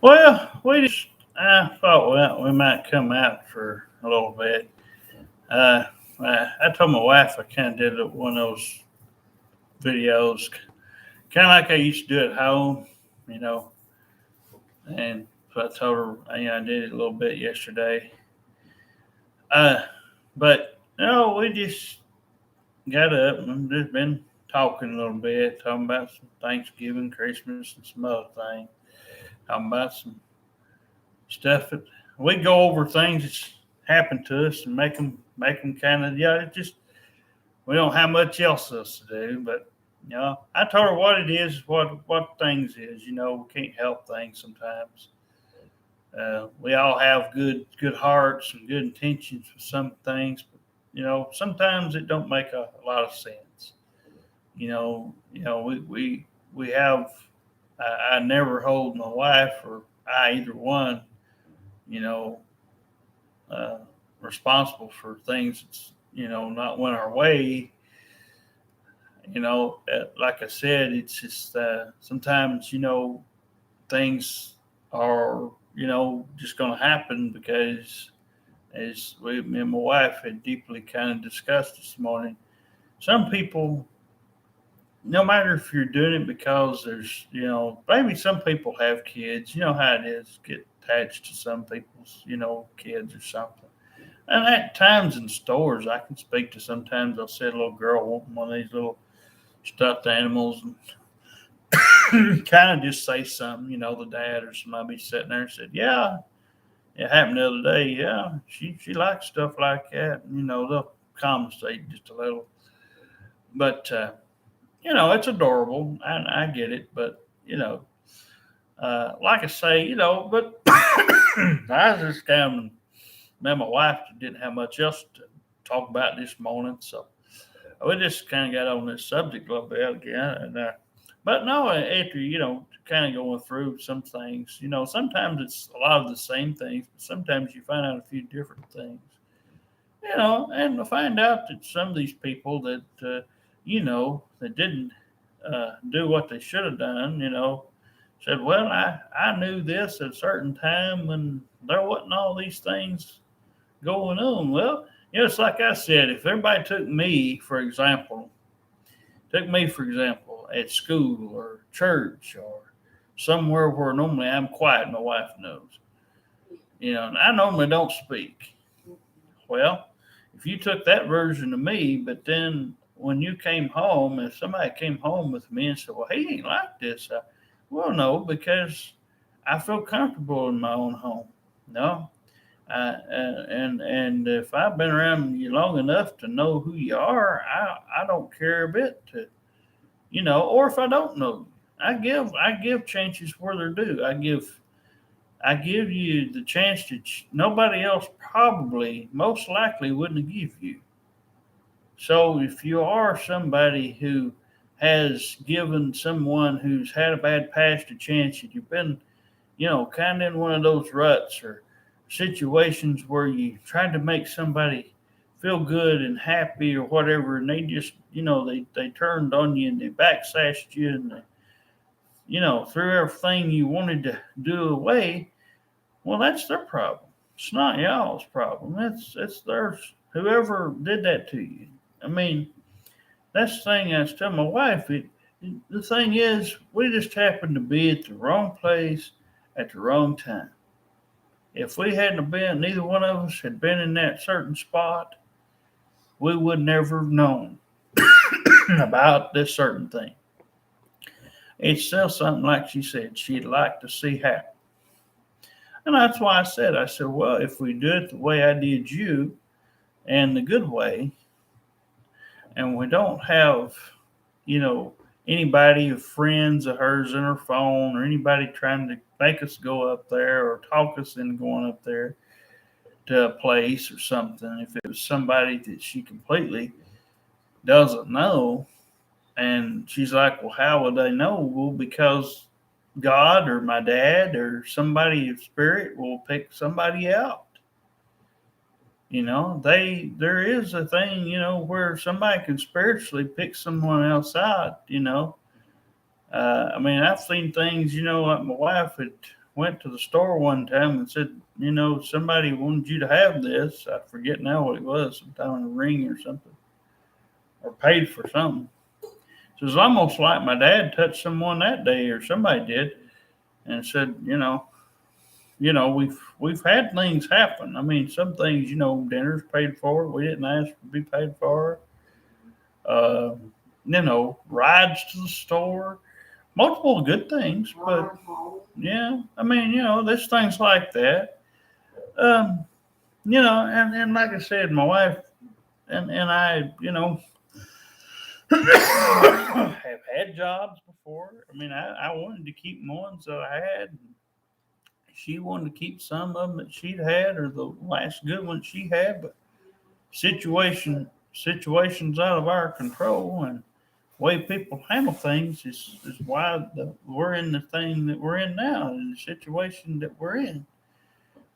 Well, I thought we might come out for a little bit. Uh, I told my wife I kind of did one of those videos, kind of like I used to do at home, you know. And so I told her, I did it a little bit yesterday. Uh, but no, we just got up and just been talking a little bit, talking about some Thanksgiving, Christmas, and some other things. Talking about some stuff that we go over things that's happened to us and make them kind of It's just we don't have much else to do. But I told her what it is, what things is. We can't help things sometimes. We all have good hearts and good intentions for some things, but sometimes it don't make a lot of sense. We have. I never hold my wife or I either one. You know, uh, responsible for things that's not went our way. Like I said, it's just sometimes things are just going to happen because me and my wife had deeply kind of discussed this morning. Some people, no matter if you're doing it because there's maybe some people have kids. You know how it is, get attached to some people's kids or something. And at times in stores, I can speak to sometimes I'll see a little girl wanting one of these little stuffed animals and kind of just say something, the dad or somebody be sitting there and said, yeah, it happened the other day. Yeah, she likes stuff like that. And, they'll compensate just a little. But, it's adorable. I get it. But, like I say, but I was just kind of, man, my wife didn't have much else to talk about this morning. So we just kind of got on this subject a little bit again, but no, after kind of going through some things, sometimes it's a lot of the same things, but sometimes you find out a few different things, and I find out that some of these people that that didn't do what they should have done, said, well, I knew this at a certain time when there wasn't all these things going on. Well, it's like I said, if everybody took me for example, at school or church or somewhere where normally I'm quiet, my wife knows, and I normally don't speak. Well, if you took that version of me, but then when you came home, if somebody came home with me and said, well, he ain't like this, well, no, because I feel comfortable in my own home. No, and if I've been around you long enough to know who you are, I don't care a bit to or if I don't know, I give chances where they're due. I give you the chance that nobody else probably most likely wouldn't give you. So if you are somebody who has given someone who's had a bad past a chance, and you've been kind of in one of those ruts or situations where you tried to make somebody feel good and happy or whatever, and they just, they turned on you and they backsashed you and they, threw everything you wanted to do away. Well, that's their problem. It's not y'all's problem. It's theirs. Whoever did that to you. I mean, that's the thing I was telling my wife. The thing is, we just happened to be at the wrong place at the wrong time. If we hadn't been, neither one of us had been in that certain spot, we would never have known about this certain thing. It's still something like she said she'd like to see happen. And that's why I said, well, if we do it the way I did you and the good way, and we don't have, you know, anybody of friends of hers in her phone or anybody trying to make us go up there or talk us into going up there to a place or something. If it was somebody that she completely doesn't know, and she's like, well, how would they know? Well, because God or my dad or somebody of spirit will pick somebody out. There is a thing, where somebody can spiritually pick someone else out. I mean, I've seen things, like my wife had went to the store one time and said, somebody wanted you to have this. I forget now what it was, sometime in a ring or something, or paid for something. So it's almost like my dad touched someone that day, or somebody did, and said, we've had things happen. I mean, some things, dinner's paid for. We didn't ask to be paid for. Uh, rides to the store, multiple good things, but yeah, I mean, there's things like that. Um, and like I said, my wife and I, have had jobs before. I mean, I wanted to keep the ones that I had. She wanted to keep some of them that she'd had, or the last good one she had, but situations out of our control, and way people handle things is why we're in the thing that we're in now, in the situation that we're in.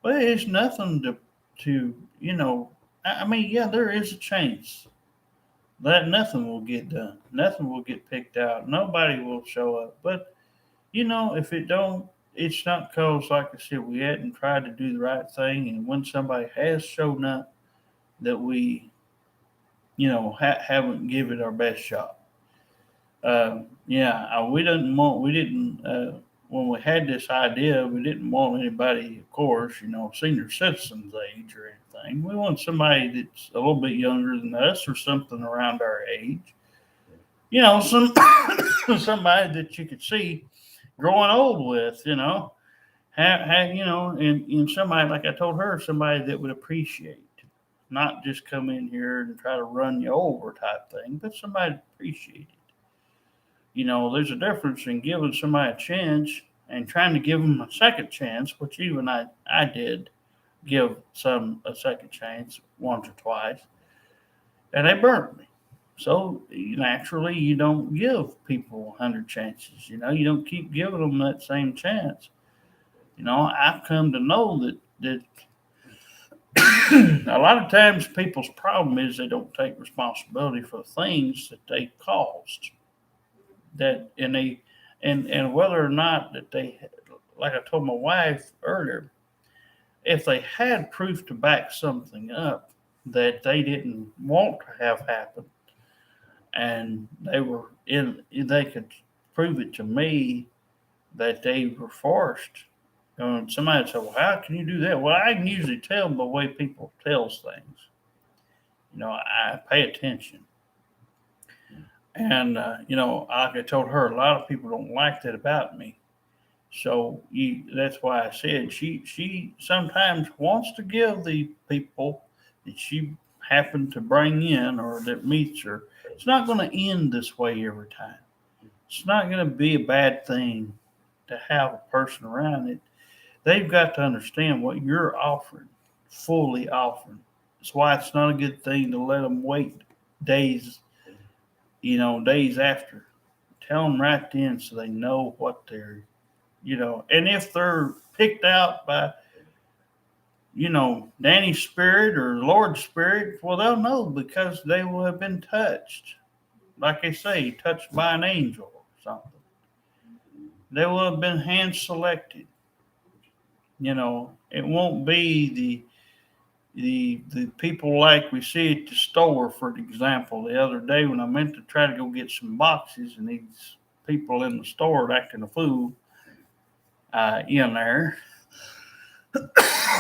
But it's nothing to I mean, yeah, there is a chance that nothing will get done, nothing will get picked out, nobody will show up. But if it don't, it's not because, like I said, we hadn't tried to do the right thing, and when somebody has shown up, that we haven't given it our best shot. Yeah, we didn't, when we had this idea, we didn't want anybody, of course, senior citizens age or anything. We want somebody that's a little bit younger than us or something around our age. Some somebody that you could see growing old with, and somebody, like I told her, somebody that would appreciate, not just come in here and try to run you over type thing, but somebody to appreciate it. There's a difference in giving somebody a chance and trying to give them a second chance, which even I did give some a second chance once or twice, and they burnt me. So naturally, you don't give people 100 chances. You don't keep giving them that same chance. I've come to know that a lot of times people's problem is they don't take responsibility for things that they caused. That and they and whether or not that they, like I told my wife earlier, if they had proof to back something up that they didn't want to have happen, and they could prove it to me that they were forced. Somebody said, "Well, how can you do that?" Well, I can usually tell by the way people tells things. I pay attention, and like I told her, a lot of people don't like that about me. So that's why I said she sometimes wants to give the people that she happened to bring in or that meets her. It's not going to end this way every time. It's not going to be a bad thing to have a person around it. They've got to understand what you're offering, fully offering. That's why it's not a good thing to let them wait days, days after. Tell them right then so they know what and if they're picked out by, Danny's spirit or Lord's spirit, well, they'll know because they will have been touched. Like they say, touched by an angel or something. They will have been hand selected. It won't be the people like we see at the store, for example. The other day when I meant to try to go get some boxes, and these people in the store acting a fool in there.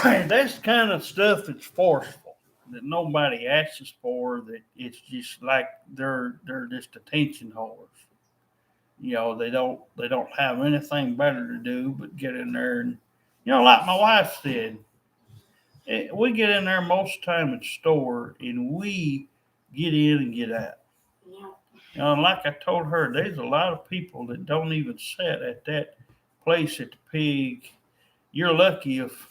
That's the kind of stuff that's forceful, that nobody asks for. That it's just like they're just attention whores. They don't have anything better to do but get in there and like my wife said, we get in there most of the time at the store and we get in and get out. And like I told her, there's a lot of people that don't even sit at that place at the pig. You're lucky if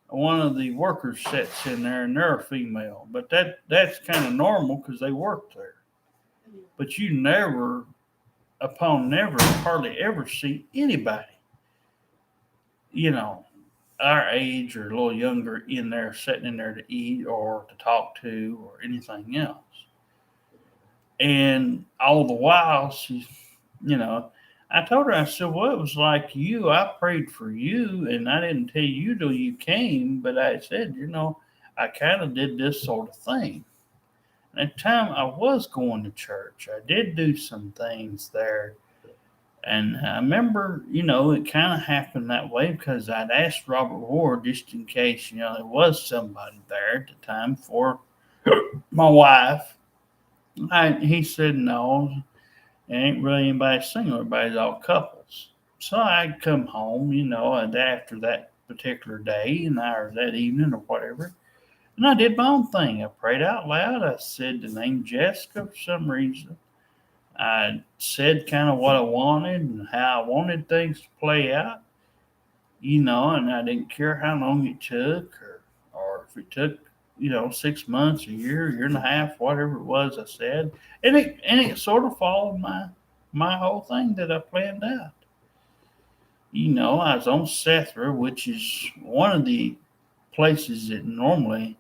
one of the workers sits in there and they're a female, but that's kind of normal because they work there. But you never, upon never, hardly ever see anybody, you know, our age or a little younger in there sitting in there to eat or to talk to or anything else. And all the while, she's, you know, I told her, I said, well, it was like you. I prayed for you, and I didn't tell you till you came, but I said, I kind of did this sort of thing. At the time, I was going to church. I did do some things there. And I remember, it kind of happened that way because I'd asked Robert Ward just in case, there was somebody there at the time for my wife. He said, no, ain't really anybody single. Everybody's all couples. So I'd come home, and after that particular day or that evening or whatever, and I did my own thing. I prayed out loud. I said the name Jessica for some reason. I said kind of what I wanted and how I wanted things to play out, and I didn't care how long it took or if it took, 6 months, a year and a half, whatever it was I said. And it sort of followed my whole thing that I planned out. I was on Sethra, which is one of the places that normally,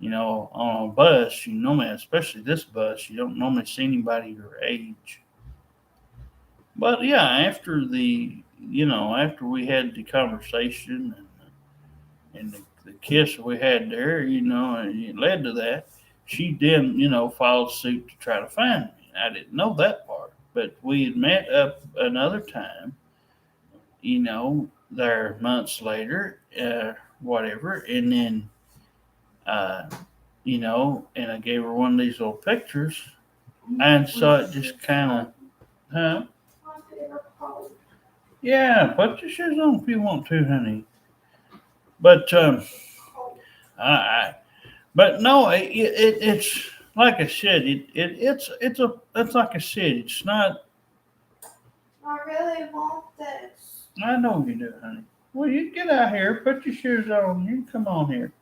on a bus, especially this bus, you don't normally see anybody your age. But yeah, after we had the conversation and the kiss we had there, and it led to that, she then, followed suit to try to find me. I didn't know that part, but we had met up another time, there months later, whatever, and then, and I gave her one of these little pictures, and so it just kind of, huh? Yeah, put your shoes on if you want to, honey. But I but no, it's like I said, it's like I said, it's not. I really want this. I know you do, honey. Well, you get out here, put your shoes on, you come on here.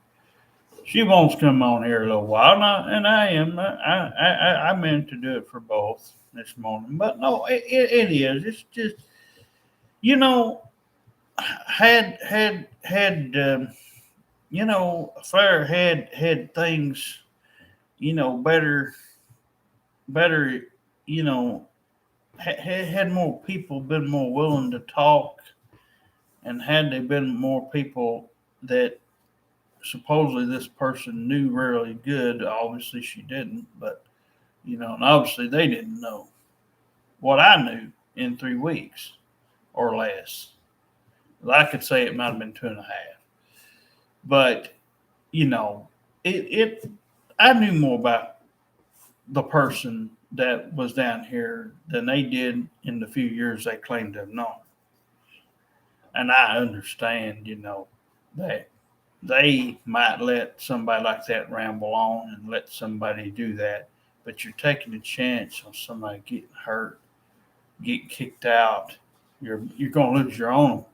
She wants to come on here a little while, and I am. I meant to do it for both this morning, but no, it is. It's just you know had Flair had things better you know had more people been more willing to talk, and had there been more people that supposedly this person knew really good. Obviously she didn't, but and obviously they didn't know what I knew in 3 weeks or less. I could say it might have been 2.5, but you know, it I knew more about the person that was down here than they did in the few years they claimed to have known. And I understand, that they might let somebody like that ramble on and let somebody do that, but you're taking a chance on somebody getting hurt, getting kicked out. You're going to lose your own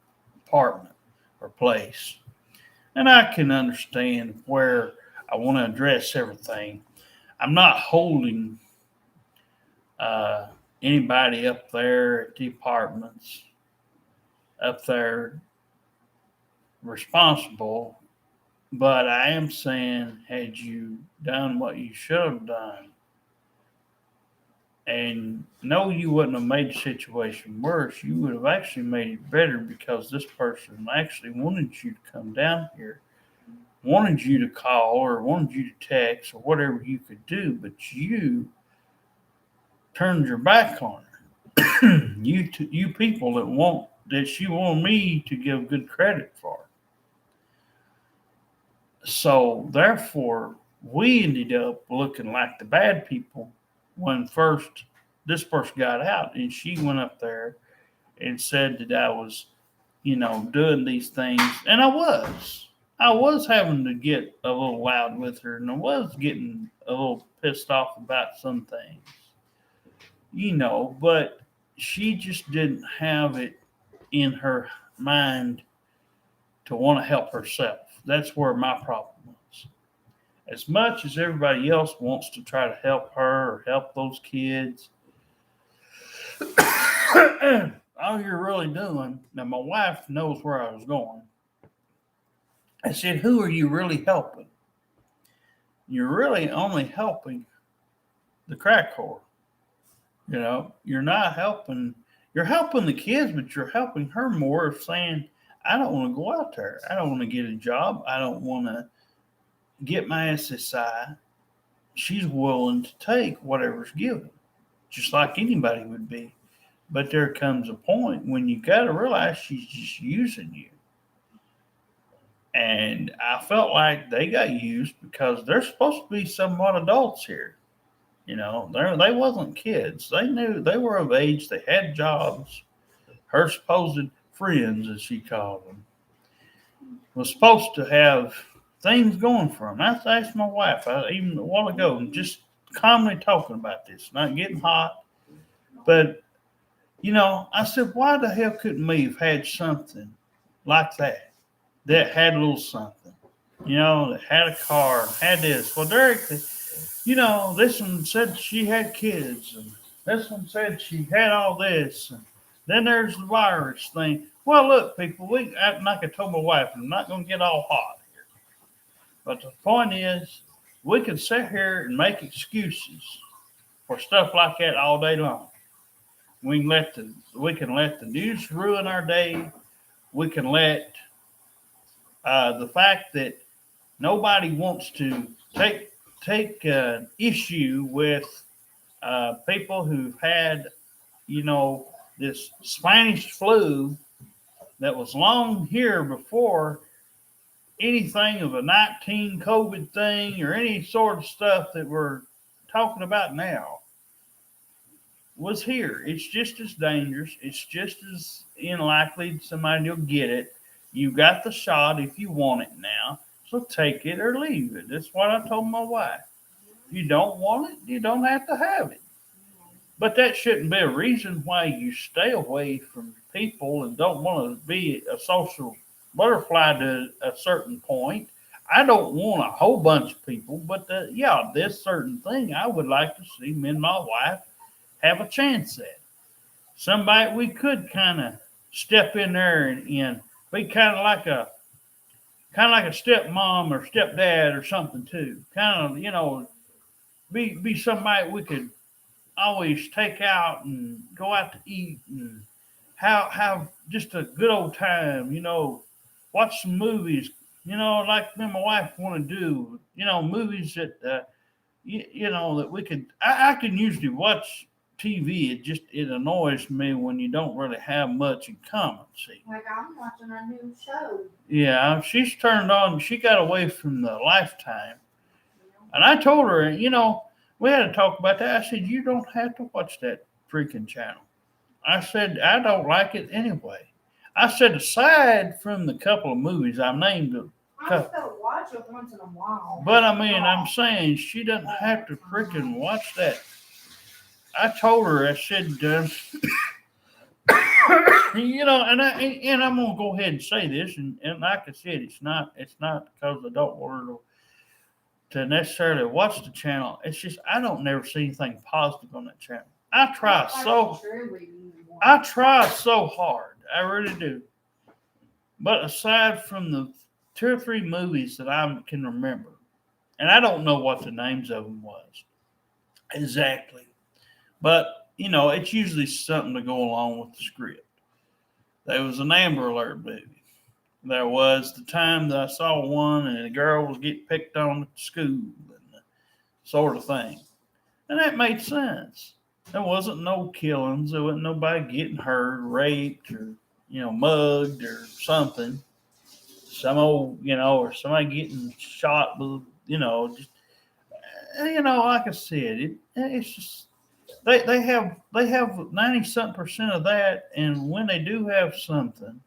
apartment or place. And I can understand where I want to address everything. I'm not holding anybody up there at the apartments up there responsible, but I am saying, had you done what you should have done, and no, you wouldn't have made the situation worse. You would have actually made it better because this person actually wanted you to come down here, wanted you to call or wanted you to text or whatever you could do, but you turned your back on her. You people that she wanted me to give good credit for. So therefore, we ended up looking like the bad people when first this person got out, and she went up there and said that I was, doing these things, and I was. I was having to get a little loud with her, and I was getting a little pissed off about some things, but she just didn't have it in her mind to want to help herself. That's where my problem was. As much as everybody else wants to try to help her or help those kids, all you're really doing, now my wife knows where I was going. I said, who are you really helping? You're really only helping the crack whore. You're not helping, you're helping the kids, but you're helping her more of saying, I don't want to go out there. I don't want to get a job. I don't want to get my SSI. She's willing to take whatever's given, just like anybody would be. But there comes a point when you got to realize she's just using you. And I felt like they got used because they're supposed to be somewhat adults here. They wasn't kids. They knew they were of age. They had jobs. Her supposed friends, as she called them, was supposed to have things going for them. I asked my wife even a while ago, just calmly talking about this, not getting hot. But, I said, why the hell couldn't we have had something like that had a little something, that had a car, had this? Well, Derek, this one said she had kids, and this one said she had all this, and then there's the virus thing. Well, look, people, like I told my wife, I'm not going to get all hot here. But the point is, we can sit here and make excuses for stuff like that all day long. We can let the news ruin our day. We can let the fact that nobody wants to take issue with people who've had, this Spanish flu that was long here before anything of a 19 COVID thing or any sort of stuff that we're talking about now was here. It's just as dangerous. It's just as unlikely somebody will get it. You got the shot if you want it now. So take it or leave it. That's what I told my wife. If you don't want it, you don't have to have it. But that shouldn't be a reason why you stay away from people and don't want to be a social butterfly to a certain point. I don't want a whole bunch of people, but this certain thing I would like to see me and my wife have a chance at. Somebody we could kind of step in there and be kind of like a stepmom or stepdad or something too. Kind of, be somebody we could always take out and go out to eat and have just a good old time, watch some movies, like me and my wife want to do, movies that, that we could, I can usually watch TV. It annoys me when you don't really have much in common. See, like I'm watching a new show. Yeah, she's turned on. She got away from the Lifetime, and I told her, we had to talk about that. I said, you don't have to watch that freaking channel. I said, I don't like it anyway. I said, aside from the couple of movies I named, I still watch it once in a while. but I mean, I'm saying she doesn't have to freaking watch that. I told her, I said, and I'm gonna go ahead and say this, and like I said, it's not because I don't want her to necessarily watch the channel. It's just I don't never see anything positive on that channel. I try so hard, I really do. But aside from the 2 or 3 movies that I can remember, and I don't know what the names of them was exactly. But, it's usually something to go along with the script. There was an Amber Alert movie. There was the time that I saw one and the girl was getting picked on at school and sort of thing. And that made sense. There wasn't no killings. There wasn't nobody getting hurt, raped, or, mugged or something. Some old, or somebody getting shot with, just, like I said, it's just, They have 90-something% of that, and when they do have something,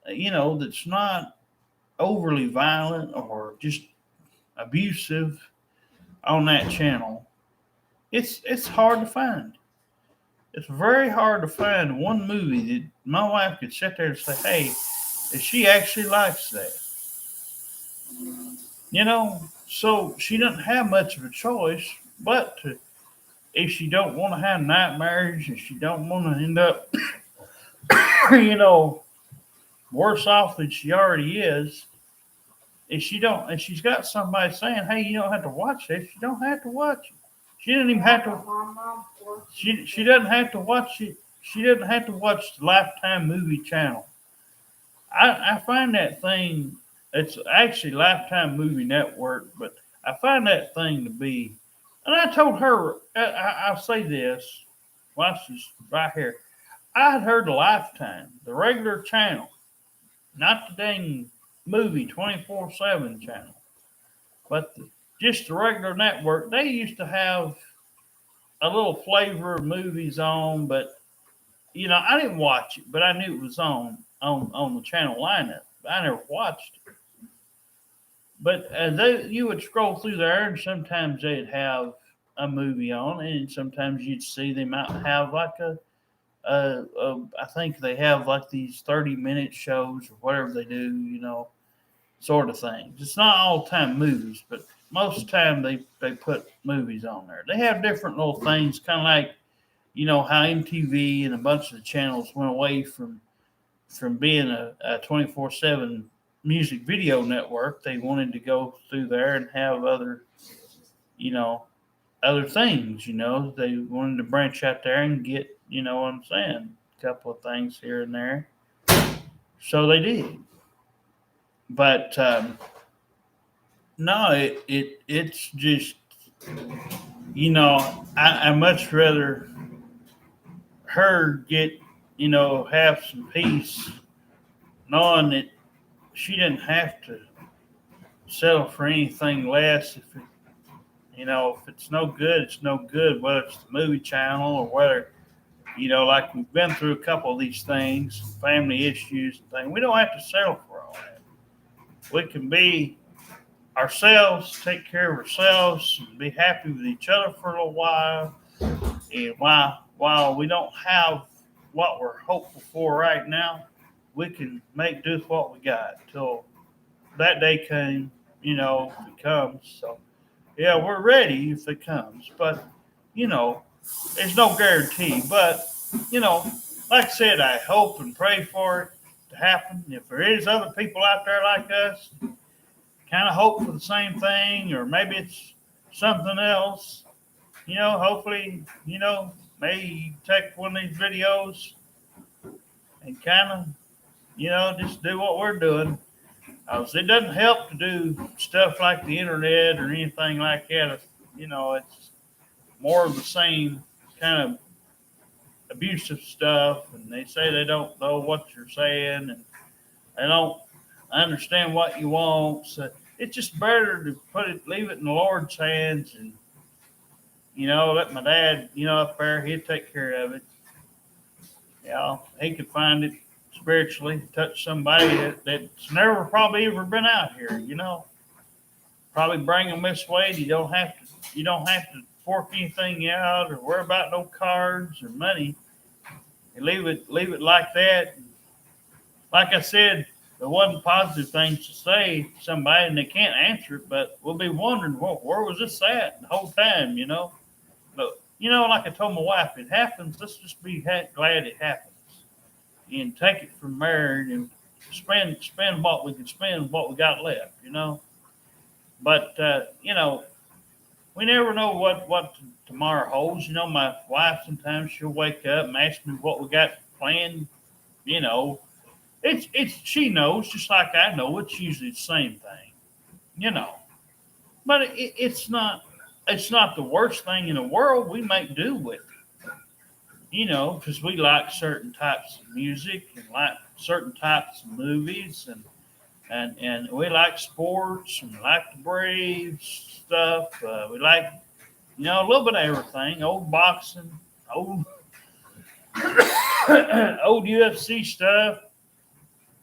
that's not overly violent or just abusive on that channel, it's hard to find. It's very hard to find one movie that my wife could sit there and say, "Hey, she actually likes that." So she doesn't have much of a choice but to. If she don't want to have nightmares, if she don't want to end up, worse off than she already is, if she's got somebody saying, "Hey, you don't have to watch this," she don't have to watch it. She doesn't even have to. She doesn't have to watch it. She doesn't have to watch the Lifetime movie channel. I find that thing, it's actually Lifetime Movie Network, but I find that thing to be, and I told her, I'll say this, watch this right here. I had heard the Lifetime, the regular channel, not the dang movie 24/7 channel, but just the regular network. They used to have a little flavor of movies on, but I didn't watch it, but I knew it was on the channel lineup. I never watched it. But you would scroll through there, and sometimes they'd have a movie on, and sometimes you'd see they might have like I think they have like these 30-minute shows or whatever they do, sort of things. It's not all the time movies, but most of the time they put movies on there. They have different little things, kind of like, how MTV and a bunch of the channels went away from being a 24/7 music video network. They wanted to go through there and have you know, other things. They wanted to branch out there and get, what I'm saying, a couple of things here and there. So they did. But no, it's just, I much rather her get, have some peace, knowing that she didn't have to settle for anything less. If it's no good, it's no good, whether it's the movie channel or whether, like we've been through a couple of these things, family issues and things. We don't have to settle for all that. We can be ourselves, take care of ourselves, and be happy with each other for a little while. And while we don't have what we're hopeful for right now, we can make do with what we got till that day came, if it comes. So, yeah, we're ready if it comes. But, there's no guarantee. But, like I said, I hope and pray for it to happen. If there is other people out there like us, kind of hope for the same thing, or maybe it's something else, hopefully, maybe take one of these videos and kind of, just do what we're doing. It doesn't help to do stuff like the internet or anything like that. It's more of the same kind of abusive stuff, and they say they don't know what you're saying, and they don't understand what you want. So it's just better to leave it in the Lord's hands, and let my dad, up there, he'd take care of it. He could find it spiritually, touch somebody that's never probably ever been out here. Probably bring them this way. You don't have to fork anything out or worry about no cards or money. You leave it like that. Like I said, there wasn't positive things to say to somebody, and they can't answer it, but we'll be wondering, where was this at the whole time, But, like I told my wife, it happens. Let's just be glad it happens. And take it from there and spend what we can spend, what we got left, But, we never know what tomorrow holds. My wife, sometimes she'll wake up and ask me what we got planned, she knows, just like I know. It's usually the same thing, But it's not the worst thing in the world. We make do with it, because we like certain types of music and like certain types of movies, and we like sports and we like the Braves stuff. We like, a little bit of everything. Old boxing, old old UFC stuff.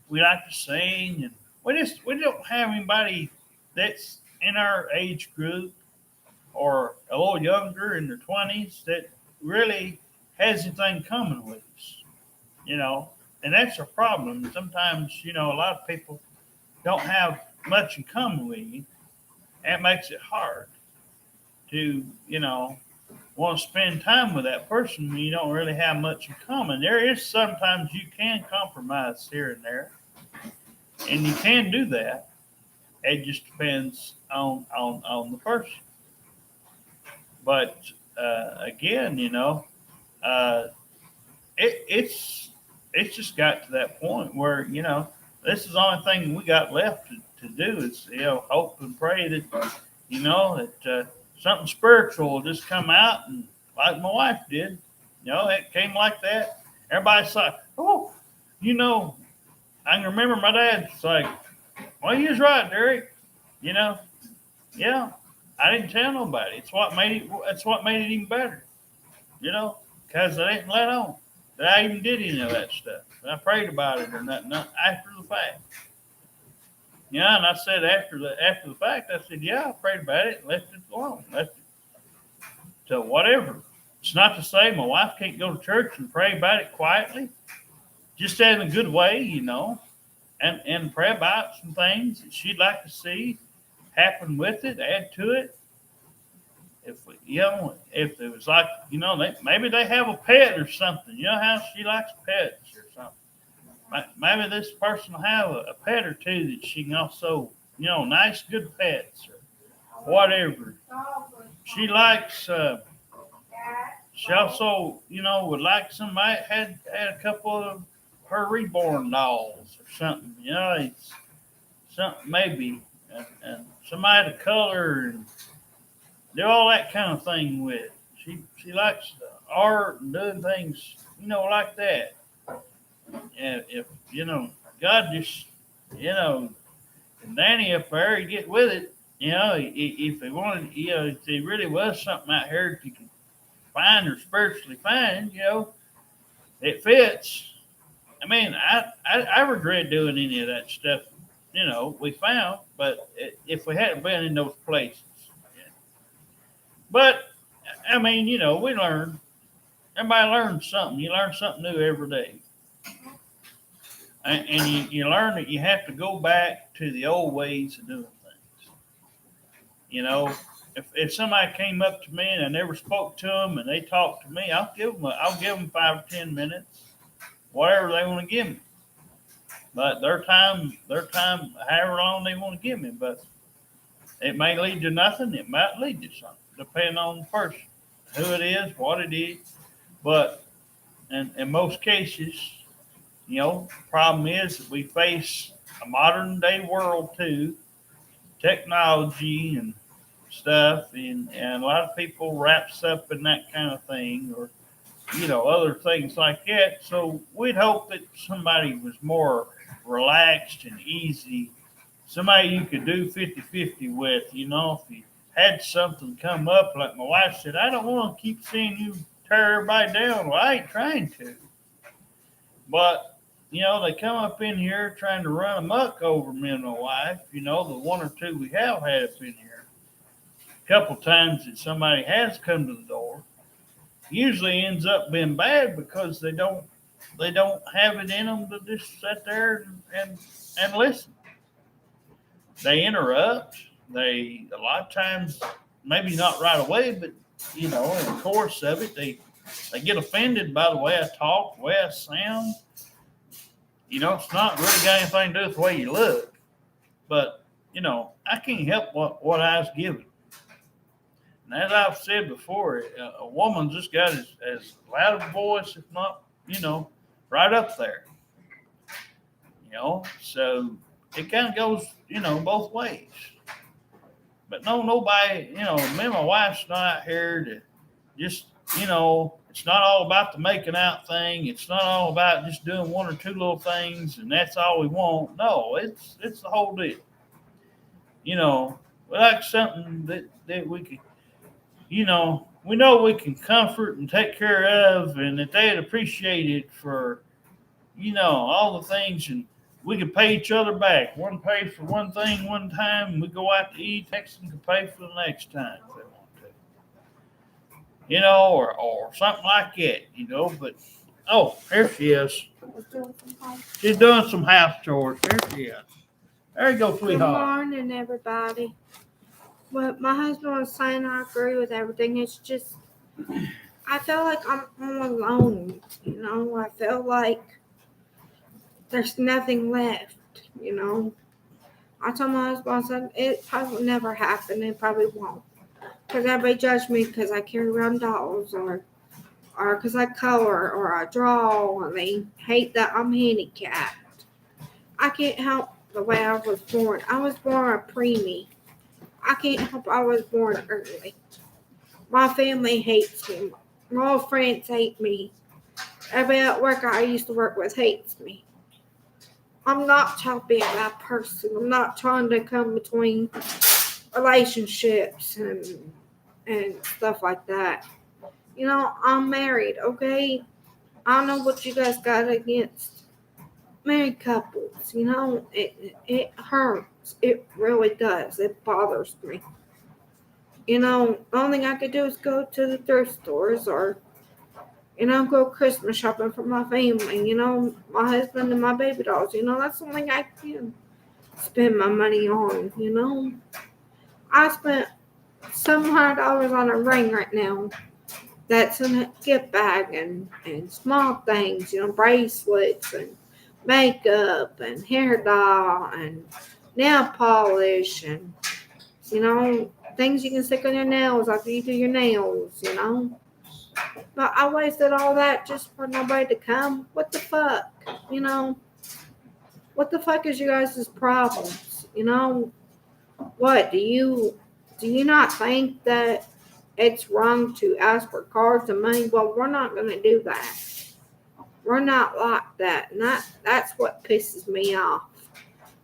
We like to sing, and we don't have anybody that's in our age group or a little younger in their 20s that really has anything common with us, and that's a problem. Sometimes, a lot of people don't have much in common with you. That makes it hard to, want to spend time with that person when you don't really have much in common. There is sometimes you can compromise here and there, and you can do that. It just depends on the person. But again, it's just got to that point where this is the only thing we got left to do is hope and pray that that something spiritual will just come out, and like my wife did, it came like that. Everybody's like, oh, I can remember my dad's like, well, he was right, Derek. Yeah, I didn't tell nobody. That's what made it even better. Because I didn't let on that I even did any of that stuff. I prayed about it or nothing after the fact. Yeah, and I said after the fact, I said, yeah, I prayed about it, and left it alone, left it to whatever. It's not to say my wife can't go to church and pray about it quietly, just in a good way, and pray about some things that she'd like to see happen with it, add to it. If it was like, maybe they have a pet or something. You know how she likes pets or something. Maybe this person will have a pet or two that she can also, nice, good pets or whatever. She likes, she also, would like somebody had a couple of her reborn dolls or something. It's something maybe, and somebody to color and do all that kind of thing with. She likes the art and doing things, like that. And if God just, and Danny up there, he'd get with it. If he wanted, if there really was something out here that you could find or spiritually find, it fits. I mean, I regret doing any of that stuff. We found, but if we hadn't been in those places. But, I mean, we learn. Everybody learns something. You learn something new every day. And you learn that you have to go back to the old ways of doing things. If somebody came up to me and I never spoke to them and they talked to me, I'll give them 5 or 10 minutes, whatever they want to give me. But their time, however long they want to give me. But it may lead to nothing. It might lead to something, depending on the person, who it is, what it is. But in most cases, the problem is that we face a modern day world too, technology and stuff, and a lot of people wraps up in that kind of thing, or other things like that. So we'd hope that somebody was more relaxed and easy, somebody you could do 50-50 with, if you had something come up, like my wife said, I don't want to keep seeing you tear everybody down. Well, I ain't trying to. But, they come up in here trying to run amok over me and my wife, the one or two we have had up in here. A couple times that somebody has come to the door, usually ends up being bad because they don't have it in them to just sit there and listen. They interrupt. A lot of times, maybe not right away, but in the course of it, they get offended by the way I talk, the way I sound. It's not really got anything to do with the way you look, but I can't help what I was given. And as I've said before, a woman just got as loud a voice, if not, right up there. So it kind of goes, both ways. But no, nobody, me and my wife's not out here to just, it's not all about the making out thing. It's not all about just doing one or two little things and that's all we want. No, it's the whole deal. We like something that we could, we know we can comfort and take care of, and that they'd appreciate it for, all the things, and we could pay each other back. One pays for one thing one time, and we go out to eat. Next one can pay for the next time if they want to. Or something like that, But here she is. She's doing some house chores. Here she is. There you go, sweetheart. Good morning, everybody. What my husband was saying, I agree with everything. It's just, I feel like I'm alone. I feel like there's nothing left. I told my husband, I said, it probably will never happen. It probably won't. Because everybody judged me because I carry around dolls or or because I color or I draw, and they hate that I'm handicapped. I can't help the way I was born. I was born a preemie. I can't help I was born early. My family hates me. My old friends hate me. Everybody at work I used to work with hates me. I'm not trying to be a bad person. I'm not trying to come between relationships and stuff like that. I'm married, okay? I don't know what you guys got against married couples. It hurts. It really does. It bothers me. The only thing I could do is go to the thrift stores or, go Christmas shopping for my family, my husband and my baby dolls. That's something I can spend my money on. I spent $700 on a ring right now. That's in a gift bag and small things, bracelets and makeup and hair dye and nail polish and, things you can stick on your nails after you do your nails. But I wasted all that just for nobody to come. What the fuck? What the fuck is you guys' problems? What do you not think that it's wrong to ask for cards and money? Well, we're not gonna do that. We're not like that. And that's what pisses me off.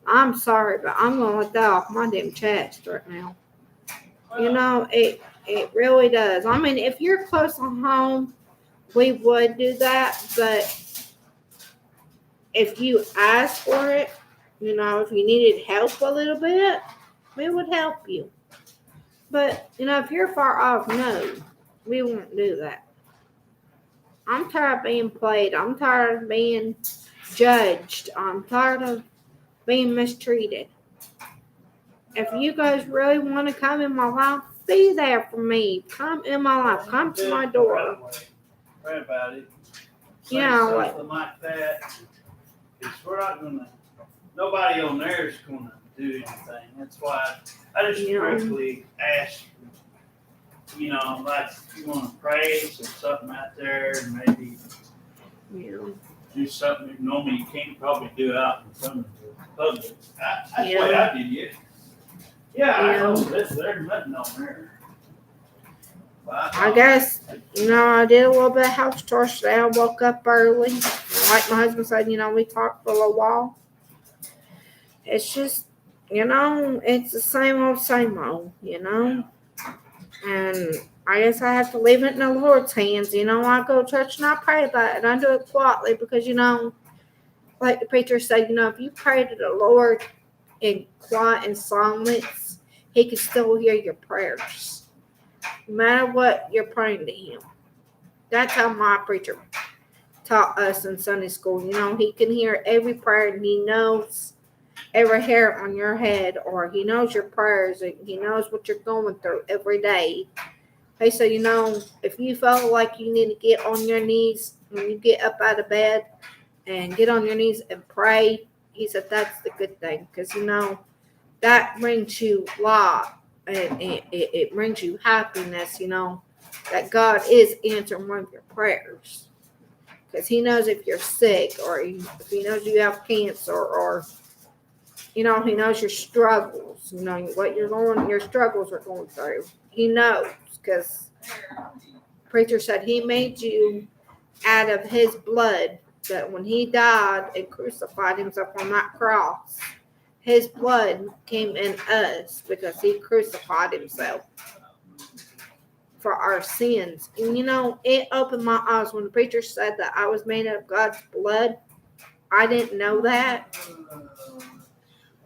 I'm sorry, but I'm gonna let that off my damn chest right now. It really does. I mean, if you're close on home, we would do that, but if you ask for it, if you needed help a little bit, we would help you. But, if you're far off, no, we won't do that. I'm tired of being played. I'm tired of being judged. I'm tired of being mistreated. If you guys really want to come in my life, be there for me. Come in my life. Come to my door. Pray about it. Like, like that. Because we're not gonna. Nobody on there is gonna do anything. That's why I just directly ask. Like if you want to pray or something out there, and maybe do something that normally you can't probably do out in front of the public. That's the way I did it. I know there's nothing on there. I guess, I did a little bit of house chores today. I woke up early. Like my husband said, we talked for a little while. It's just, it's the same old, And I guess I have to leave it in the Lord's hands. I go to church and I pray about it. And I do it quietly because, like the preacher said, if you pray to the Lord in quiet and silence, He can still hear your prayers. No matter what you're praying to Him. That's how my preacher taught us in Sunday school. He can hear every prayer and He knows every hair on your head, or He knows your prayers and He knows what you're going through every day. He said, if you feel like you need to get on your knees when you get up out of bed and get on your knees and pray, He said that's the good thing, because that brings you life and it brings you happiness. That God is answering one of your prayers, because He knows if you're sick, or if He knows you have cancer, or He knows your struggles, what your struggles are going through. He knows, because preacher said He made you out of His blood, that when He died and crucified Himself on that cross, His blood came in us because He crucified Himself for our sins. And it opened my eyes when the preacher said that I was made of God's blood. I didn't know that.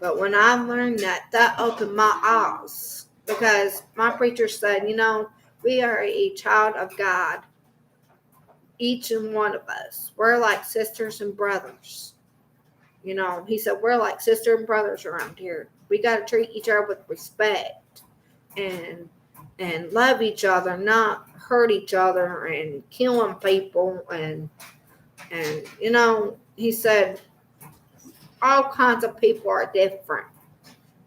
But when I learned that opened my eyes, because my preacher said, we are a child of God. Each and one of us. We're like sisters and brothers. He said, we're like sisters and brothers around here. We got to treat each other with respect and love each other, not hurt each other and killing people. And he said, all kinds of people are different.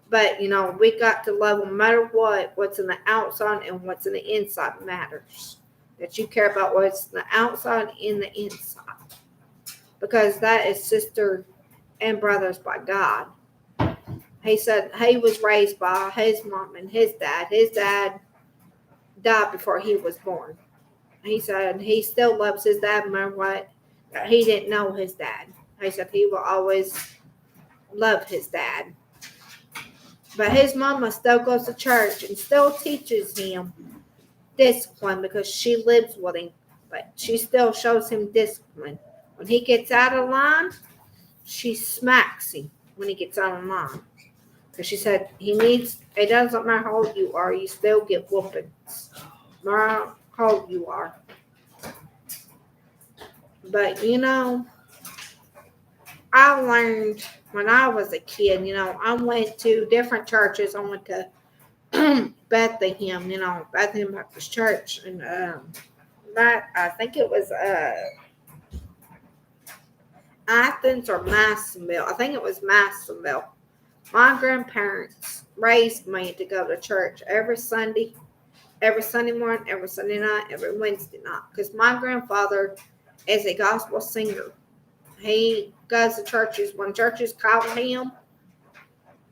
But, we got to love them no matter what's in the outside and what's in the inside matters. that you care about what's the outside and the inside. Because that is sister and brothers by God. He said he was raised by his mom and his dad. His dad died before he was born. He said he still loves his dad no matter what. He didn't know his dad. He said he will always love his dad. But his mama still goes to church and still teaches him discipline because she lives with him. But she still shows him discipline. When he gets out of line, she smacks him when he gets out of line. Because she said it doesn't matter how old you are, you still get whoopings. No matter how old you are. But, I learned when I was a kid, I went to different churches. I went to Bethlehem, Bethlehem Baptist Church. And I think it was Athens or Madisonville. I think it was Madisonville. My grandparents raised me to go to church every Sunday morning, every Sunday night, every Wednesday night. Because my grandfather is a gospel singer. He goes to churches. When churches call him,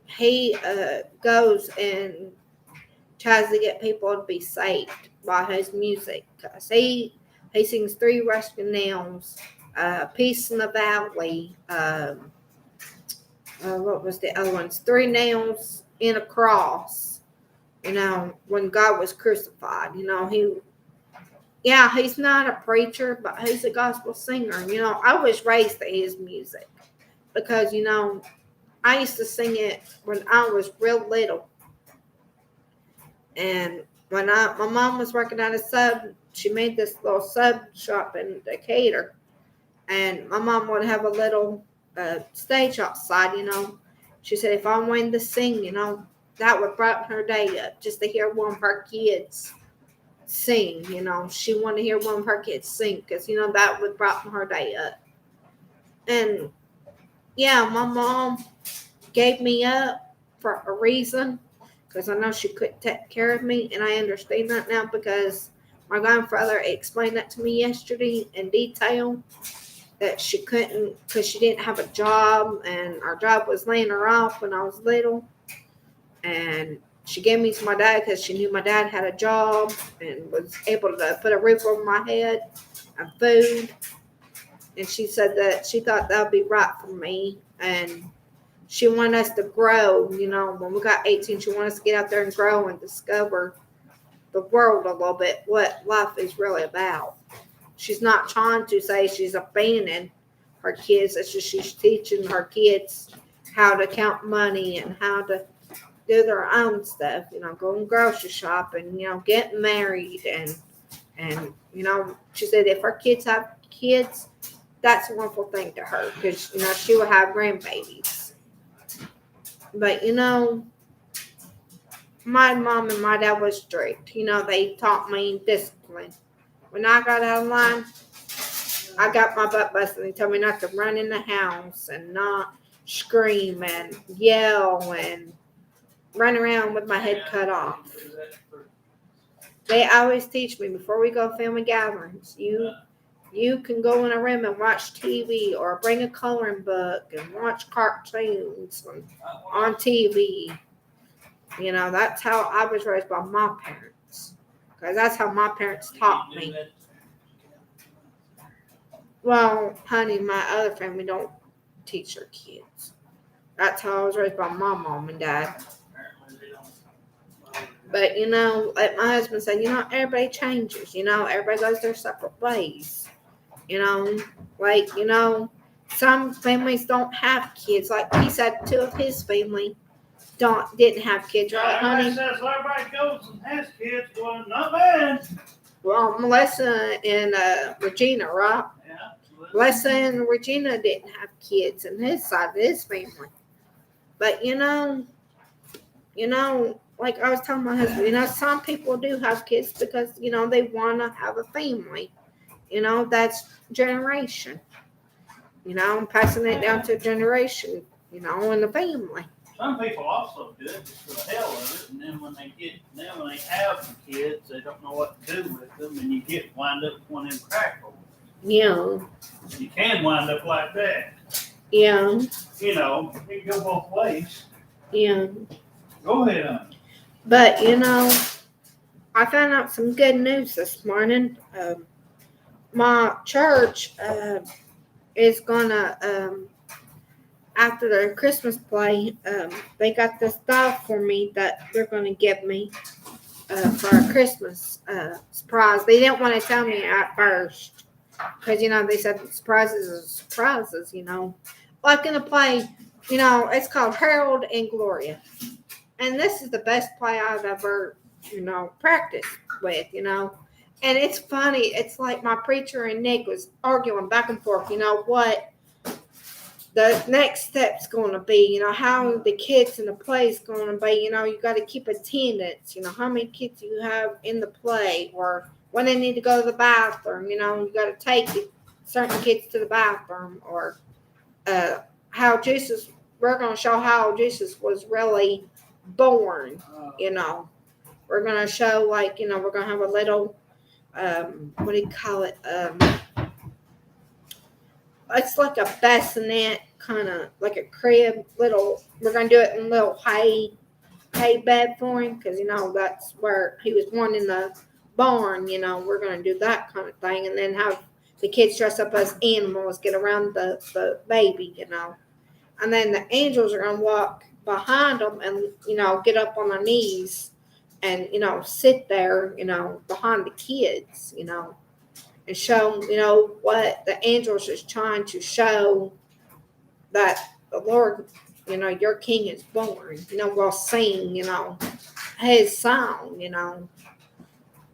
he goes and tries to get people to be saved by his music. Because he sings Three Rusty Nails, Peace in the Valley, what was the other ones? 3 Nails in a Cross. When God was crucified. He's not a preacher, but he's a gospel singer. I was raised to his music because, I used to sing it when I was real little. And when my mom was working at a sub, she made this little sub shop in Decatur. And my mom would have a little stage outside, She said if I wanted to sing, that would brighten her day up just to hear one of her kids sing. She wanted to hear one of her kids sing because, that would brighten her day up. And, my mom gave me up for a reason because I know she couldn't take care of me. And I understand that now because my grandfather explained that to me yesterday in detail. That she couldn't because she didn't have a job and our job was laying her off when I was little. And she gave me to my dad because she knew my dad had a job and was able to put a roof over my head and food. And she said that she thought that would be right for me. And she wanted us to grow, when we got 18, she wanted us to get out there and grow and discover the world a little bit, what life is really about. She's not trying to say she's abandoning her kids. It's just she's teaching her kids how to count money and how to do their own stuff. Go and grocery shop and get married and she said if her kids have kids, that's a wonderful thing to her because she will have grandbabies. But my mom and my dad was strict. They taught me discipline. When I got out of line, I got my butt busted. They told me not to run in the house and not scream and yell and run around with my head cut off. They always teach me before we go family gatherings, you can go in a room and watch TV or bring a coloring book and watch cartoons on TV. That's how I was raised by my parents. Because that's how my parents taught me. Well, honey, my other family don't teach their kids. That's how I was raised by my mom and dad. But, like my husband said, everybody changes. Everybody goes their separate ways. Some families don't have kids. Like he said, 2 of his family didn't have kids, right, honey? Says everybody goes and has kids. Well, not bad. Well, Melissa and Regina, right? Yeah. Melissa and Regina didn't have kids in his side of his family. But like I was telling my husband, some people do have kids because, they want to have a family. That's generation. Passing it down to generation, in the family. Some people also do it just for the hell of it, and then when they have the kids, they don't know what to do with them, and you wind up with one of them crackles. Yeah. You can wind up like that. Yeah. You know, it can go both ways. Yeah. Go ahead, honey. But I found out some good news this morning. My church is gonna after the Christmas play, they got this dog for me that they're gonna give me for a Christmas surprise. They didn't want to tell me at first because they said surprises are surprises. Like in the play, it's called Harold and Gloria, and this is the best play I've ever practiced with. And it's funny. It's like my preacher and Nick was arguing back and forth. What the next step's going to be, how the kids in the play is going to be, you got to keep attendance, how many kids you have in the play, or when they need to go to the bathroom, you got to take certain kids to the bathroom, or how Jesus, we're going to show how Jesus was really born, We're going to show, like, we're going to have a little, what do you call it, it's like a bassinet, kind of like a crib, little. We're gonna do it in a little hay bed for him, because that's where he was born, in the barn. We're gonna do that kind of thing, and then have the kids dress up as animals, get around the baby, and then the angels are gonna walk behind them and get up on their knees and sit there, behind the kids, and show what the angels is trying to show, that the Lord, your King is born. We'll sing, his song,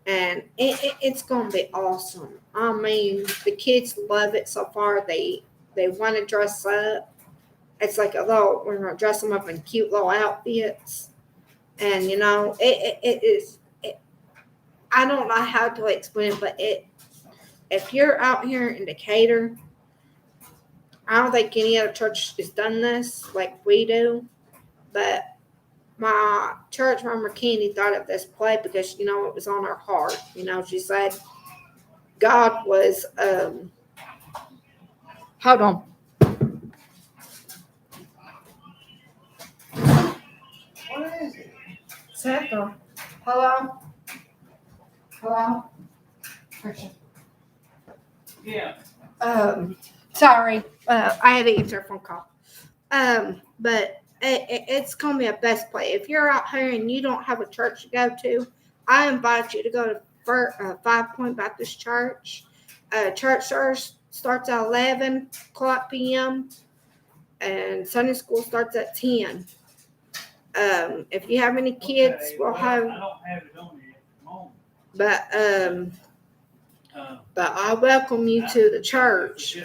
and it's gonna be awesome. I mean, the kids love it so far. They want to dress up. It's like we're gonna dress them up in cute little outfits, and it is. I don't know how to explain it, but if you're out here in Decatur, I don't think any other church has done this like we do, but my church member Candy thought of this play because it was on her heart. She said God was hold on. What is it? Santa. Hello? Yeah. Sorry, I had to answer a phone call. But it's gonna be a best play. If you're out here and you don't have a church to go to, I invite you to go to 5 Point Baptist Church. Church service starts at 11 o'clock p.m. and Sunday school starts at 10. If you have any kids, Okay, we'll have. I don't have it on here at the moment. But I welcome you to the church.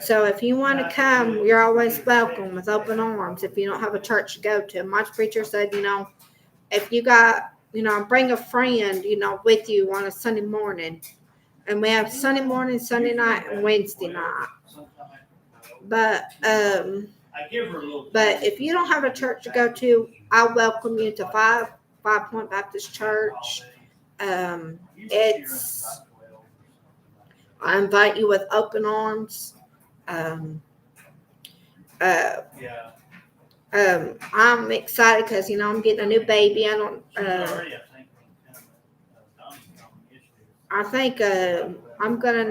So if you want to come, you're always welcome with open arms. If you don't have a church to go to, my preacher said, if you got, bring a friend, with you on a Sunday morning, and we have Sunday morning, Sunday night, and Wednesday night. But if you don't have a church to go to, I welcome you to 5 Point Baptist Church. I invite you with open arms. I'm excited because I'm getting a new baby. I think I'm gonna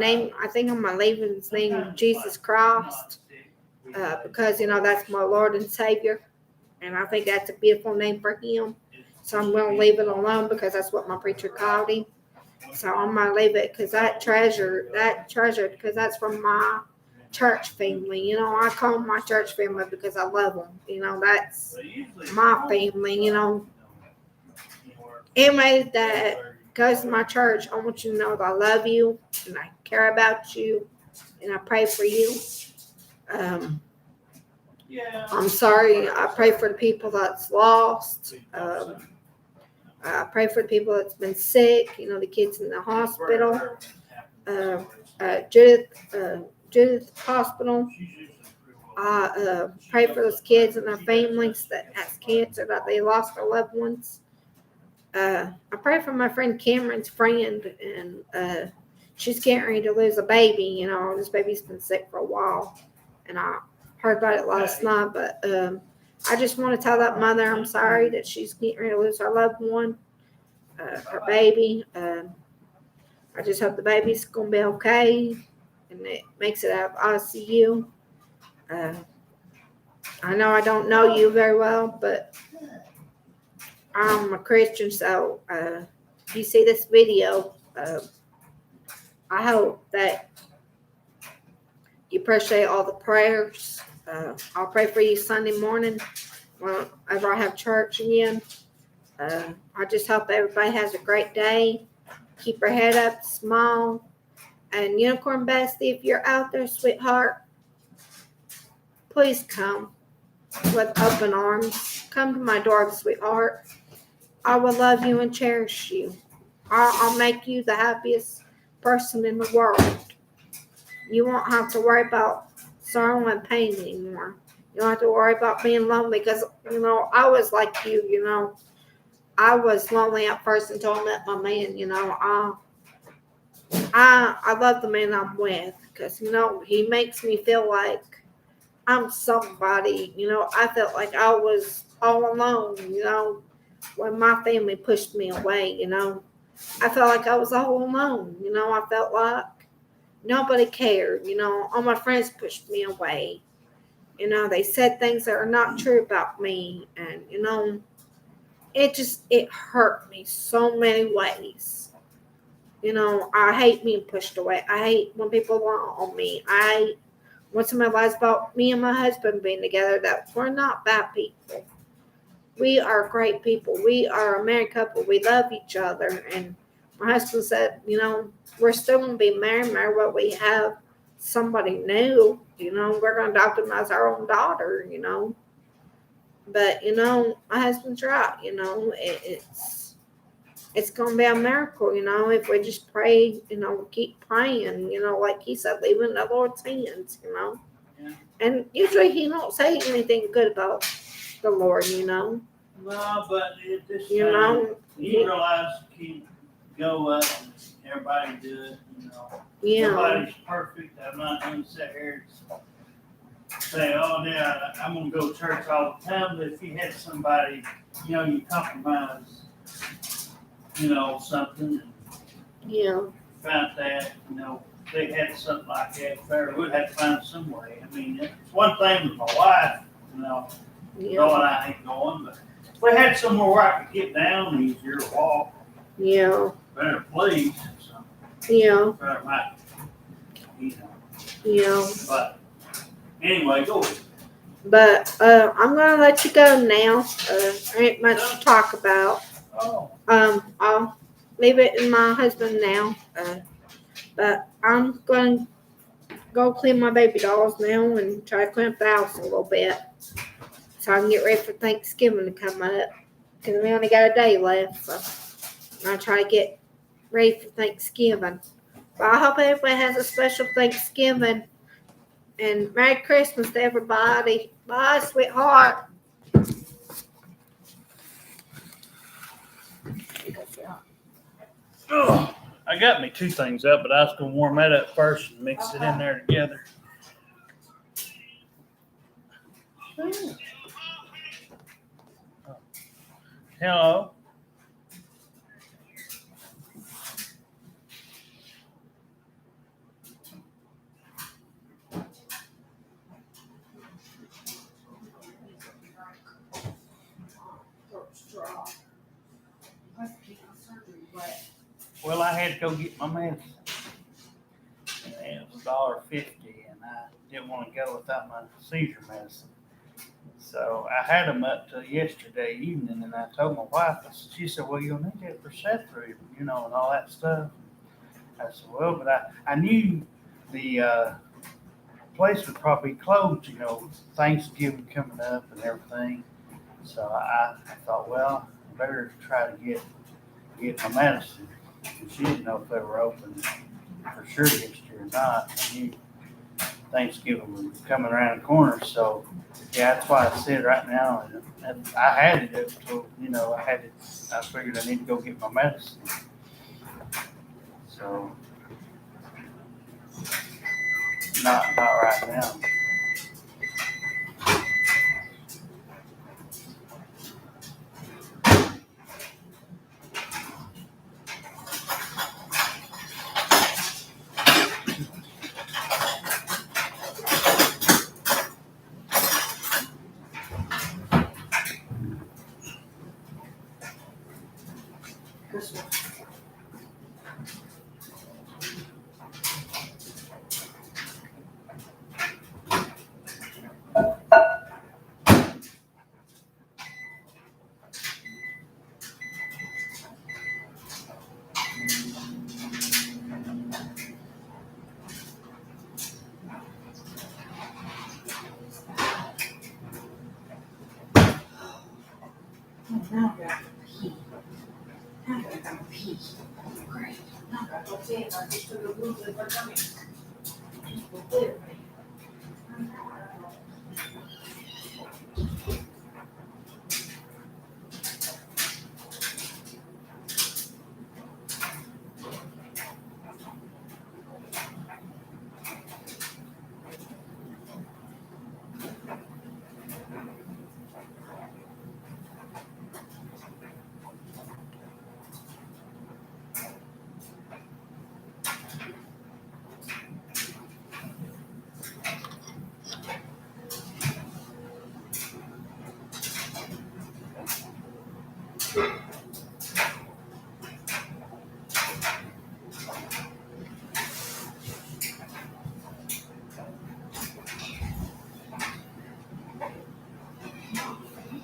leave his name Jesus Christ. Because that's my Lord and Savior, and I think that's a beautiful name for him. So I'm going to leave it alone because that's what my preacher called him. So I'm going to leave it because that treasure, because that's from my church family. I call them my church family because I love them. That's my family. Anybody that goes to my church, I want you to know that I love you and I care about you and I pray for you. I'm sorry. I pray for the people that's lost. I pray for the people that's been sick, the kids in the hospital, Judith Hospital. I pray for those kids and their families that has cancer, that they lost their loved ones. I pray for my friend Cameron's friend, and she's getting ready to lose a baby. This baby's been sick for a while, and I heard about it last night. But I just want to tell that mother I'm sorry that she's getting ready to lose her loved one, her baby. I just hope the baby's gonna be okay, and it makes it out of ICU. I know I don't know you very well, but I'm a Christian, so if you see this video, I hope that you appreciate all the prayers. I'll pray for you Sunday morning whenever I have church again. I just hope everybody has a great day. Keep your head up, smile. And Unicorn Bestie, if you're out there, sweetheart, please come with open arms. Come to my door, sweetheart. I will love you and cherish you. I'll make you the happiest person in the world. You won't have to worry about sorrow and pain anymore. You don't have to worry about being lonely because, I was like you, I was lonely at first until I met my man, I love the man I'm with because, he makes me feel like I'm somebody. I felt like I was all alone, when my family pushed me away, I felt like I was all alone, I felt like nobody cared, all my friends pushed me away. They said things that are not true about me, and, it hurt me so many ways. I hate being pushed away. I hate when people lie on me. I hate when somebody lies about me and my husband being together, that we're not bad people. We are great people. We are a married couple. We love each other. And my husband said, we're still going to be married, but we have somebody new. We're going to adopt him as our own daughter, But, my husband's right. It's going to be a miracle, if we just pray, keep praying, like he said, leave it in the Lord's hands, Yeah. And usually he don't say anything good about the Lord, No, but at this You time, know, you realize you can go up and everybody do it, Yeah. Nobody's perfect. I'm not going to sit here and say, oh, yeah, I'm going to go to church all the time. But if you had somebody, you compromise, something, Yeah. found that, they had something like that there, we'd have to find some way. I mean, it's one thing with my wife, Yeah. going, I ain't going, but if we had somewhere where I could get down easier, walk, Yeah. better place, so Yeah. better might, Yeah. but anyway, go ahead. But I'm gonna let you go now. There ain't much to talk about. Oh, I'll leave it in my husband now. But I'm going to go clean my baby dolls now and try to clean up the house a little bit so I can get ready for Thanksgiving to come up. Because we only got a day left, so I'll try to get ready for Thanksgiving. But I hope everybody has a special Thanksgiving. And Merry Christmas to everybody. Bye, sweetheart. oh, I got me two things up, but I was going to warm that up first and mix it in there together. Hello. Well, I had to go get my medicine. It was $1.50, and I didn't want to go without my seizure medicine. So I had them up till yesterday evening, and I told my wife, she said, well, you'll need that for Seth-Root, and all that stuff. I said, well, but I knew the place would probably close, Thanksgiving coming up and everything. So I thought, well, better try to get my medicine. And she didn't know if they were open for sure next year or not. I knew Thanksgiving was coming around the corner, so yeah, that's why I said right now. And I had it up till, I had it. I figured I need to go get my medicine. So not right now. Now I gotta pee. Now I gotta pee. Great. Now I gotta go pee. I just took a little bit of tummy. Just a little bit.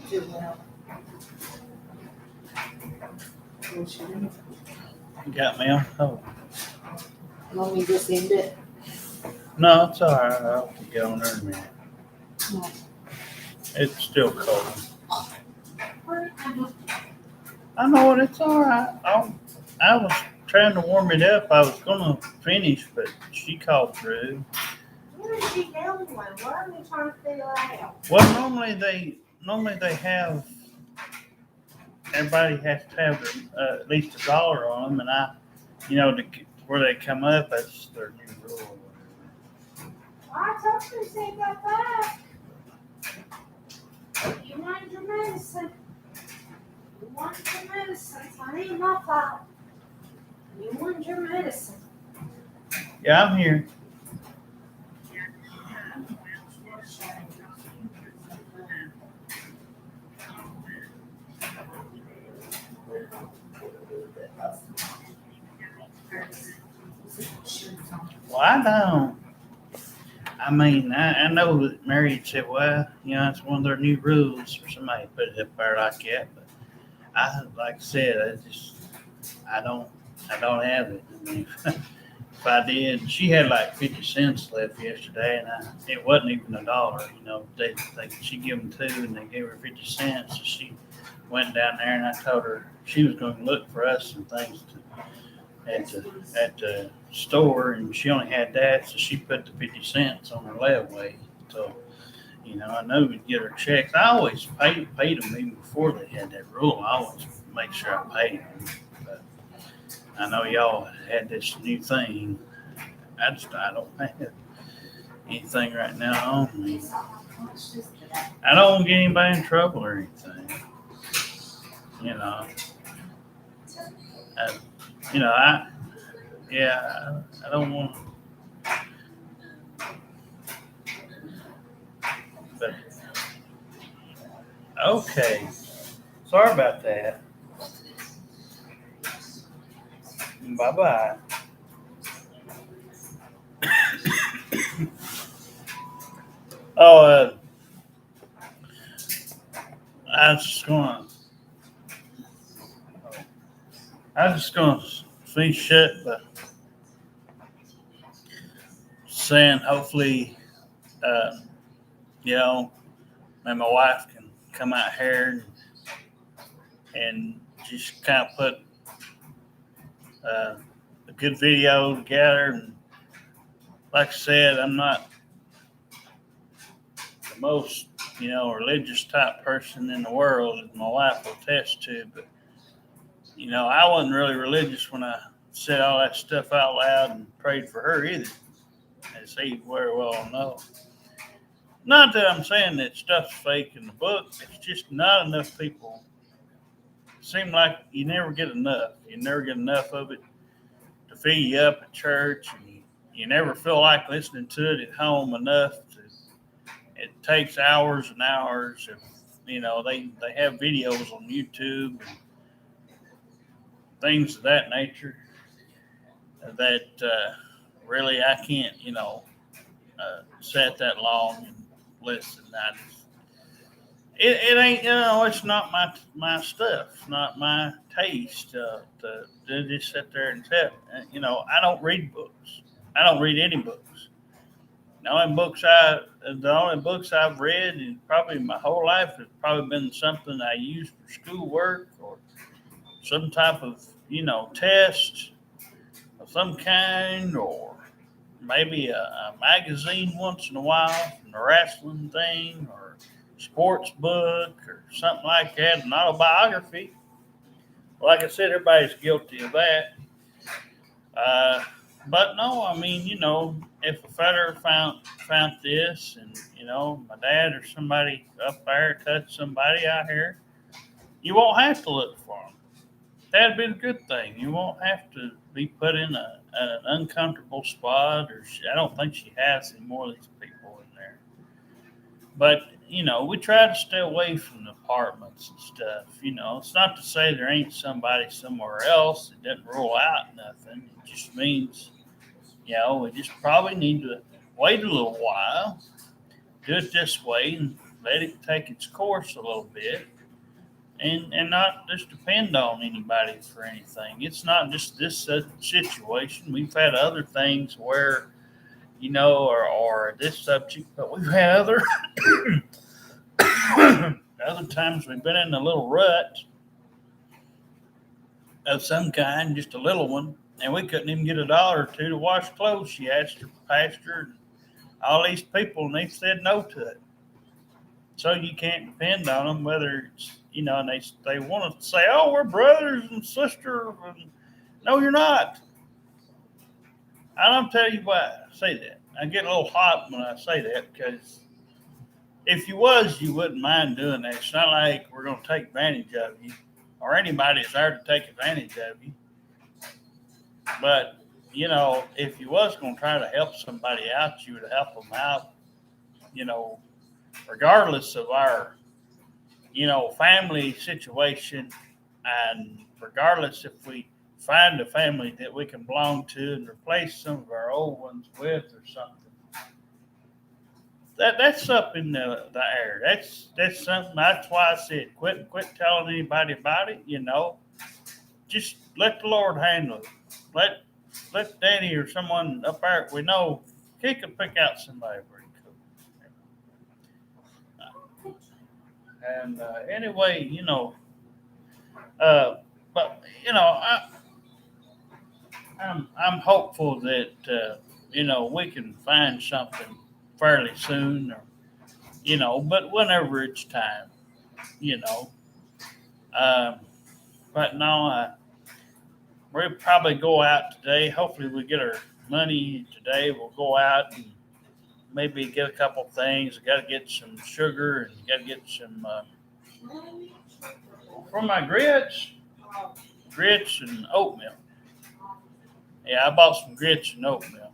Too well. You got me on hold. Want me to just end it? No, it's all right. I'll get on there in a minute. No. It's still cold. I know it. It's all right. I was trying to warm it up. I was gonna finish, but she called through. What is she doing? What are we trying to figure out? Well, normally they have. Everybody has to have at least $1 on them, and where they come up, that's their new rule. I told you to say about that. You wanted your medicine. You wanted your medicine. It's not even my fault. You wanted your medicine. Yeah, I'm here. Well, I don't. I mean, I know that Mary said, well, it's one of their new rules for somebody to put it up there like that. But like I said, I don't have it. I mean, if I did, she had like 50 cents left yesterday, and it wasn't even $1. She gave them 2, and they gave her 50 cents. So she went down there, and I told her she was going to look for us some things at the store, and she only had that, so she put the 50 cents on her layaway. So, I know we'd get her checks. I always paid them even before they had that rule. I always make sure I paid them. But I know y'all had this new thing. I don't have anything right now on me. I don't want to get anybody in trouble or anything. I don't want to. But, okay. Sorry about that. Bye-bye. I was just gonna finish up by saying hopefully, and my wife can come out here and just kind of put a good video together. And like I said, I'm not the most, religious type person in the world, as my wife will attest to, but I wasn't really religious when I said all that stuff out loud and prayed for her either, as he very well knows. Not that I'm saying that stuff's fake in the book. It's just not enough people. Seem like you never get enough. You never get enough of it to fill you up at church, and you never feel like listening to it at home enough. It takes hours and hours. Of, they have videos on YouTube and things of that nature that really I can't, sit that long and listen. It ain't, it's not my stuff, not my taste to just sit there and sit. I don't read books. I don't read any books. The only books I've read in probably my whole life has probably been something I used for schoolwork or some type of, test of some kind, or maybe a magazine once in a while from the wrestling thing, or sports book or something like that, an autobiography. Like I said, everybody's guilty of that. But no, I mean, if a feller found this, and my dad or somebody up there touched somebody out here, you won't have to look for them. That'd be a good thing. You won't have to be put in an uncomfortable spot, or I don't think she has any more of these people in there. But we try to stay away from the apartments and stuff. It's not to say there ain't somebody somewhere else. It doesn't rule out nothing. It just means, we just probably need to wait a little while, do it this way, and let it take its course a little bit, and not just depend on anybody for anything. It's not just this situation. We've had other things where, or this subject, but we've had other times we've been in a little rut of some kind, just a little one, and we couldn't even get $1 or $2 to wash clothes. She asked her pastor and all these people, and they said no to it. So you can't depend on them, whether it's, and they want to say, oh, we're brothers and sisters. And no, you're not. I don't tell you why I say that. I get a little hot when I say that, because if you was, you wouldn't mind doing that. It's not like we're going to take advantage of you, or anybody's there to take advantage of you. But, if you was going to try to help somebody out, you would help them out, regardless of our, family situation, and regardless if we find a family that we can belong to and replace some of our old ones with or something. That's up in the air. That's something. That's why I said quit telling anybody about it. Just let the Lord handle it. Let Danny or someone up there we know, he could pick out somebody pretty cool. And anyway, but I'm hopeful that we can find something fairly soon, or but whenever it's time, But no, we'll probably go out today. Hopefully, we get our money today. We'll go out and maybe get a couple things. Got to get some sugar, and got to get some for my grits and oatmeal. Yeah, I bought some grits and oatmeal.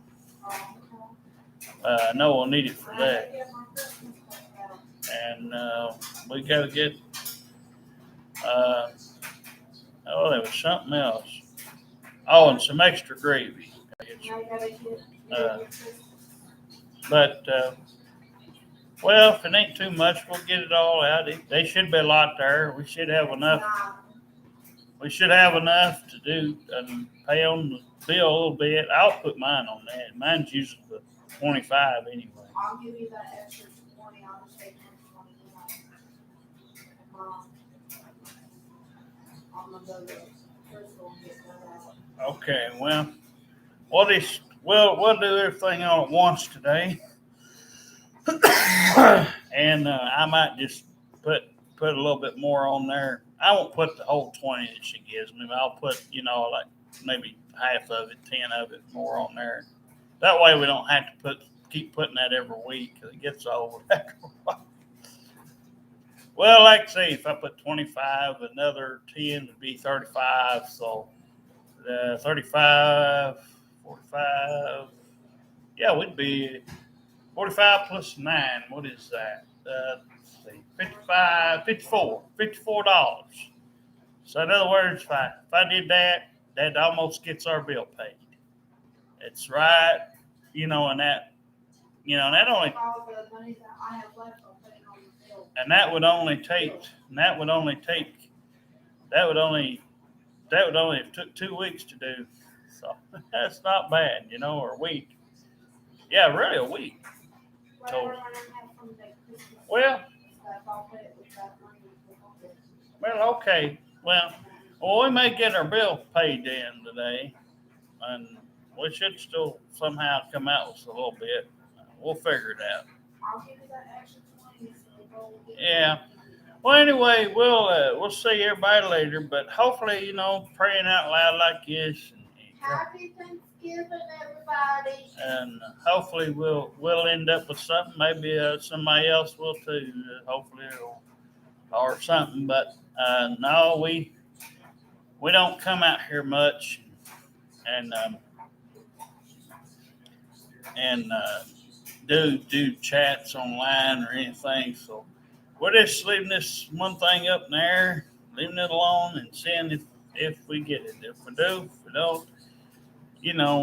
I know we'll need it for that. And we got to get, there was something else. Oh, and some extra gravy. Well, if it ain't too much, we'll get it all out. They should be a lot there. We should have enough. We should have enough to do and pay on the bill a little bit. I'll put mine on that. Mine's usually the 25 anyway. I'll give you that extra 20. I'll just take 20. gonna go to Crystal and get that out. Okay, well, we'll do everything all at once today. And I might just put a little bit more on there. I won't put the whole 20 that she gives me, but I'll put, like maybe half of it, 10 of it more on there. That way we don't have to keep putting that every week because it gets old after a while. Well, like I say, if I put 25, another 10 would be 35. So 35, 45. Yeah, we'd be 45 plus 9. What is that? Let's see, 55, $54. So in other words, if I did that, that almost gets our bill paid. It's right, and that, and that only, All the money that I have left, I'll put it on the bill. and that would only have took 2 weeks to do. So that's not bad, or a week. Yeah, really a week. Whatever money I have from the Christmas Well, stuff, I'll put it with that money. well, okay. Well, we may get our bill paid then today, and we should still somehow come out with a little bit. We'll figure it out. I'll give you that extra 20, so go get Yeah. Well, anyway, we'll see everybody later. But hopefully, praying out loud like this, Happy Thanksgiving, everybody. and hopefully we'll end up with something. Maybe somebody else will too. Hopefully, or something. But no, we don't come out here much, and do chats online or anything. So we're just leaving this one thing up in the air, leaving it alone, and seeing if we get it. If we do, if we don't,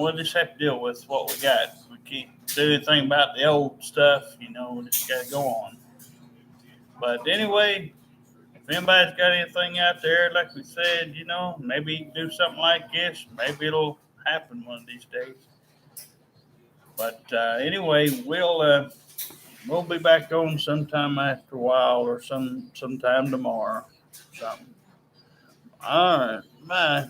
we'll just have to deal with what we got. We can't do anything about the old stuff. We just got to go on. But anyway, if anybody's got anything out there, like we said, maybe do something like this. Maybe it'll happen one of these days. But anyway, we'll be back on sometime after a while or sometime tomorrow. Something. All right. Bye.